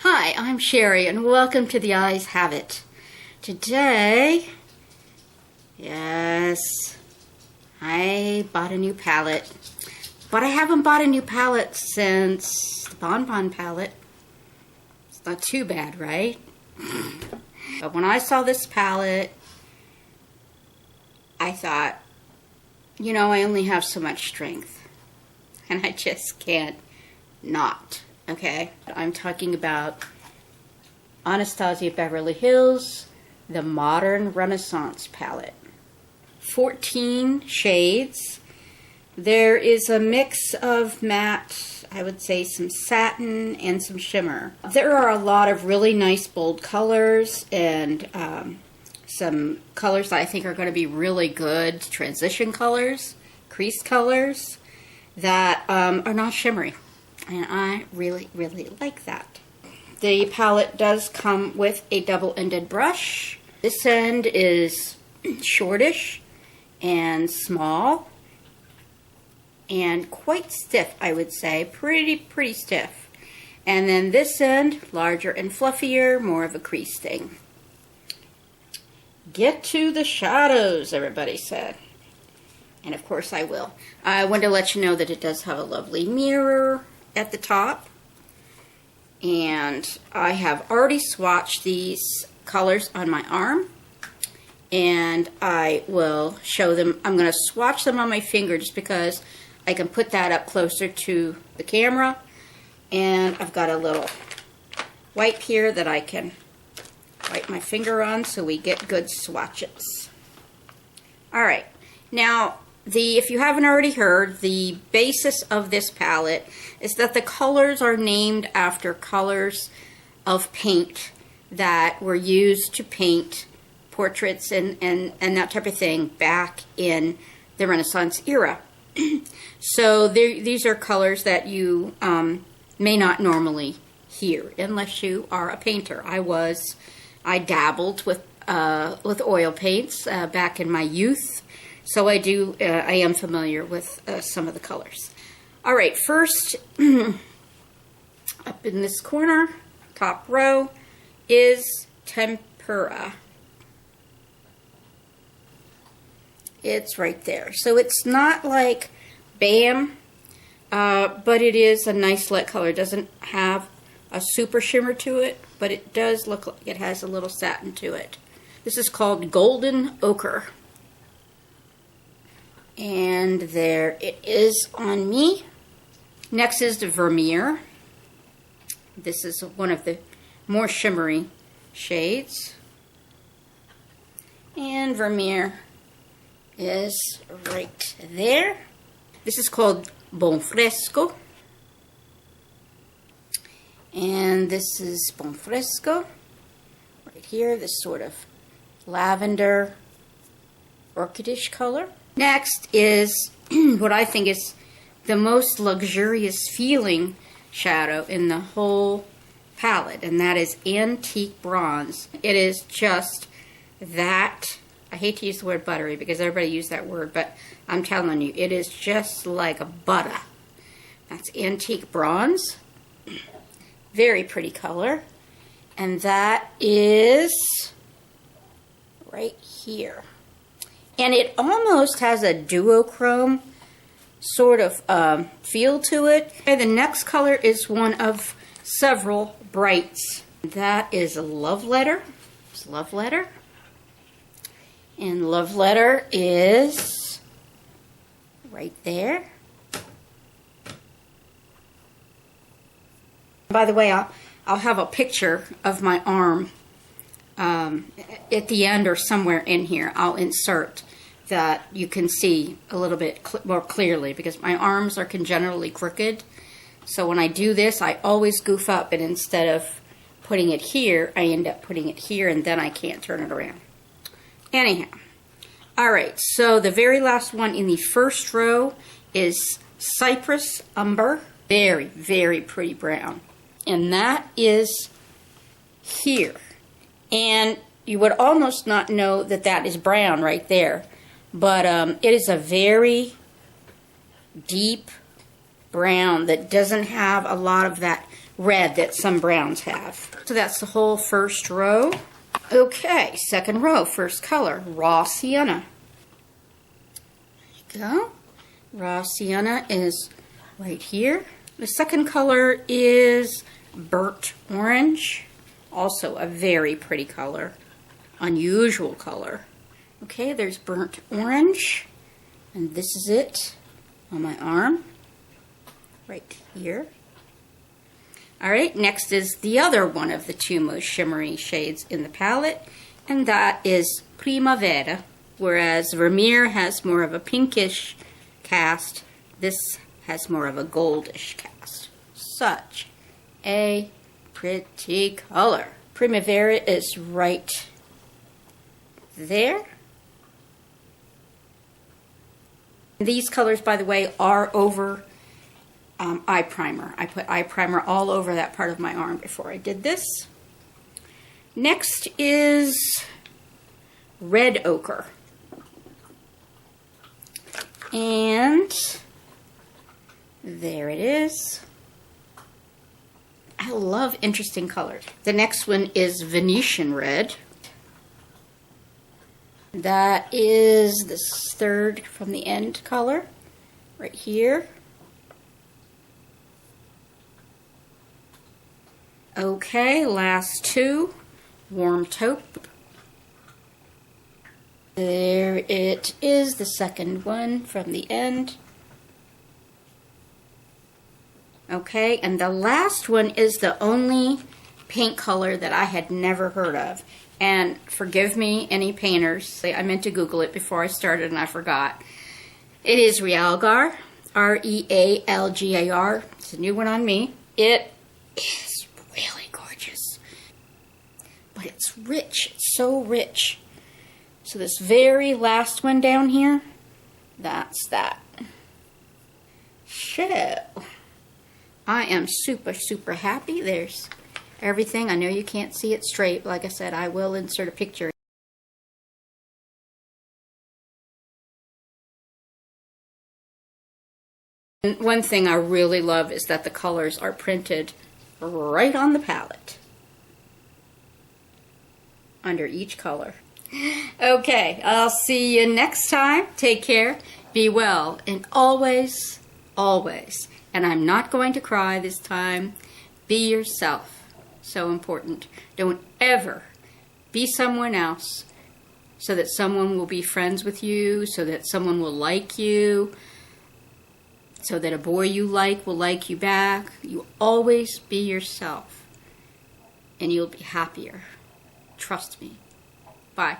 Hi, I'm Sherry, and welcome to The Eyes Have It. Today, yes, I bought a new palette, but I haven't bought a new palette since the Bon Bon palette. It's not too bad, right? But when I saw this palette, I thought, you know, I only have so much strength, and I just can't not. Okay, I'm talking about Anastasia Beverly Hills, the Modern Renaissance palette. 14 shades. There is a mix of matte, I would say some satin, and some shimmer. There are a lot of really nice bold colors and some colors that I think are going to be really good transition colors, crease colors that are not shimmery. And I really, really like that. The palette does come with a double-ended brush. This end is shortish and small and quite stiff, I would say. Pretty stiff. And then this end, larger and fluffier, more of a crease thing. Get to the shadows, everybody said. And of course I will. I wanted to let you know that it does have a lovely mirror at the top, and I have already swatched these colors on my arm, and I will show them. I'm going to swatch them on my finger just because I can put that up closer to the camera, and I've got a little wipe here that I can wipe my finger on so we get good swatches. Alright, now if you haven't already heard, the basis of this palette is that the colors are named after colors of paint that were used to paint portraits and that type of thing back in the Renaissance era. So these are colors that you may not normally hear unless you are a painter. I dabbled with oil paints back in my youth. So I am familiar with some of the colors. All right, first, up in this corner, top row, is Tempera. It's right there. So it's not like Bam, but it is a nice light color. It doesn't have a super shimmer to it, but it does look like it has a little satin to it. This is called Golden Ochre. And there it is on me. Next is the Vermeer. This is one of the more shimmery shades. And Vermeer is right there. This is called Bonfresco. And this is Bonfresco. Right here, this sort of lavender orchidish color. Next is what I think is the most luxurious feeling shadow in the whole palette, and that is Antique Bronze. It is just that, I hate to use the word buttery because everybody used that word, but I'm telling you, it is just like a butter. That's Antique Bronze. Very pretty color. And that is right here. And it almost has a duochrome sort of feel to it. And the next color is one of several brights. That is Love Letter. It's Love Letter. And Love Letter is right there. By the way, I'll have a picture of my arm at the end or somewhere in here. I'll insert that you can see a little bit more clearly because my arms are congenitally crooked. So when I do this, I always goof up, and instead of putting it here, I end up putting it here, and then I can't turn it around. Anyhow. Alright, so the very last one in the first row is Cypress Umber. Very, very pretty brown. And that is here. And you would almost not know that that is brown right there. But it is a very deep brown that doesn't have a lot of that red that some browns have. So that's the whole first row. Okay, second row, first color, raw sienna. There you go. Raw sienna is right here. The second color is burnt orange. Also a very pretty color. Unusual color. Okay, there's burnt orange. And this is it on my arm. Right here. Alright, next is the other one of the two most shimmery shades in the palette. And that is Primavera. Whereas Vermeer has more of a pinkish cast, this has more of a goldish cast. Such a pretty color. Primavera is right there. These colors, by the way, are over eye primer. I put eye primer all over that part of my arm before I did this. Next is red ochre. And there it is. I love interesting colors. The next one is Venetian red. That is this third from the end color, right here. Okay, last two, warm taupe. There it is, the second one from the end. Okay, and the last one is the only paint color that I had never heard of. And forgive me, any painters, I meant to Google it before I started and I forgot. It is Realgar, R-E-A-L-G-A-R. It's a new one on me. It is really gorgeous. But it's rich, it's so rich. So this very last one down here, that's that. So, I am super, super happy. There's everything. I know you can't see it straight. Like I said, I will insert a picture. And one thing I really love is that the colors are printed right on the palette. Under each color. Okay, I'll see you next time. Take care, be well, and always, always, and I'm not going to cry this time, be yourself. So important. Don't ever be someone else so that someone will be friends with you, so that someone will like you, so that a boy you like will like you back. You always be yourself, and you'll be happier. Trust me. Bye.